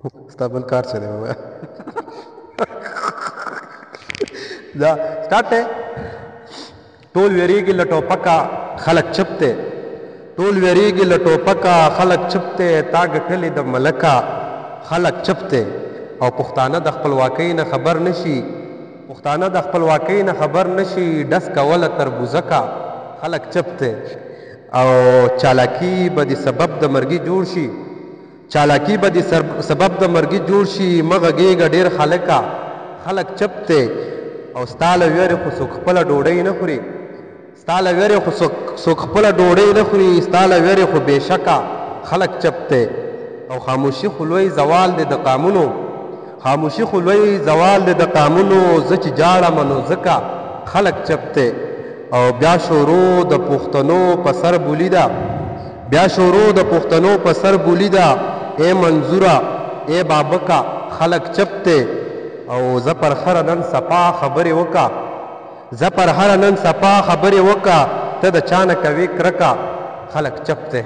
ستا بل کار څه دی ووایه دا سټارټ دی. ټول ویریږي له ټوپکه خلک چپ دی، ټول ویریږي له ټوپکه خلک چپ دی، تا ګټلې د ملکه خلک چپ دی. او پښتانه د خپلواکۍ نه خبر نشي، پښتانه د خپلواکۍ نه خبر نشي، ډس کوله تربوزکه خلک چپ دی. او چالاکي به د سبب د مرګي جوړ شي، چالاکي به د سبب د مرګي جوړ شي، مه غږېږه ډېر خلکه خلک چپ دی. او ستا له ویرې خو څوک خپله ډوډۍ نه خوري، ستا له ویرې خو څوک خپله ډوډۍ نه خوري، ستا له ویرې خو بېشکه خلک چپ دی. او خاموشي خو لوی زوال دی د قامونو، خاموشي خو لوی زوال دی د قامونو، زه چې جاړم نو ځکه خلک چپ دی. او بیا شروع د پښتنو په سر بولي ده، بیا شروع د پښتنو په سر بولي ده، ای منظوره ای بابکه خلک چپ دی. او زه پر خره نن سپا خبرې وکړه، زه پر هره نن سپا خبرې وکړه، ته د چا نه کوې کرکه خلک چپ دی.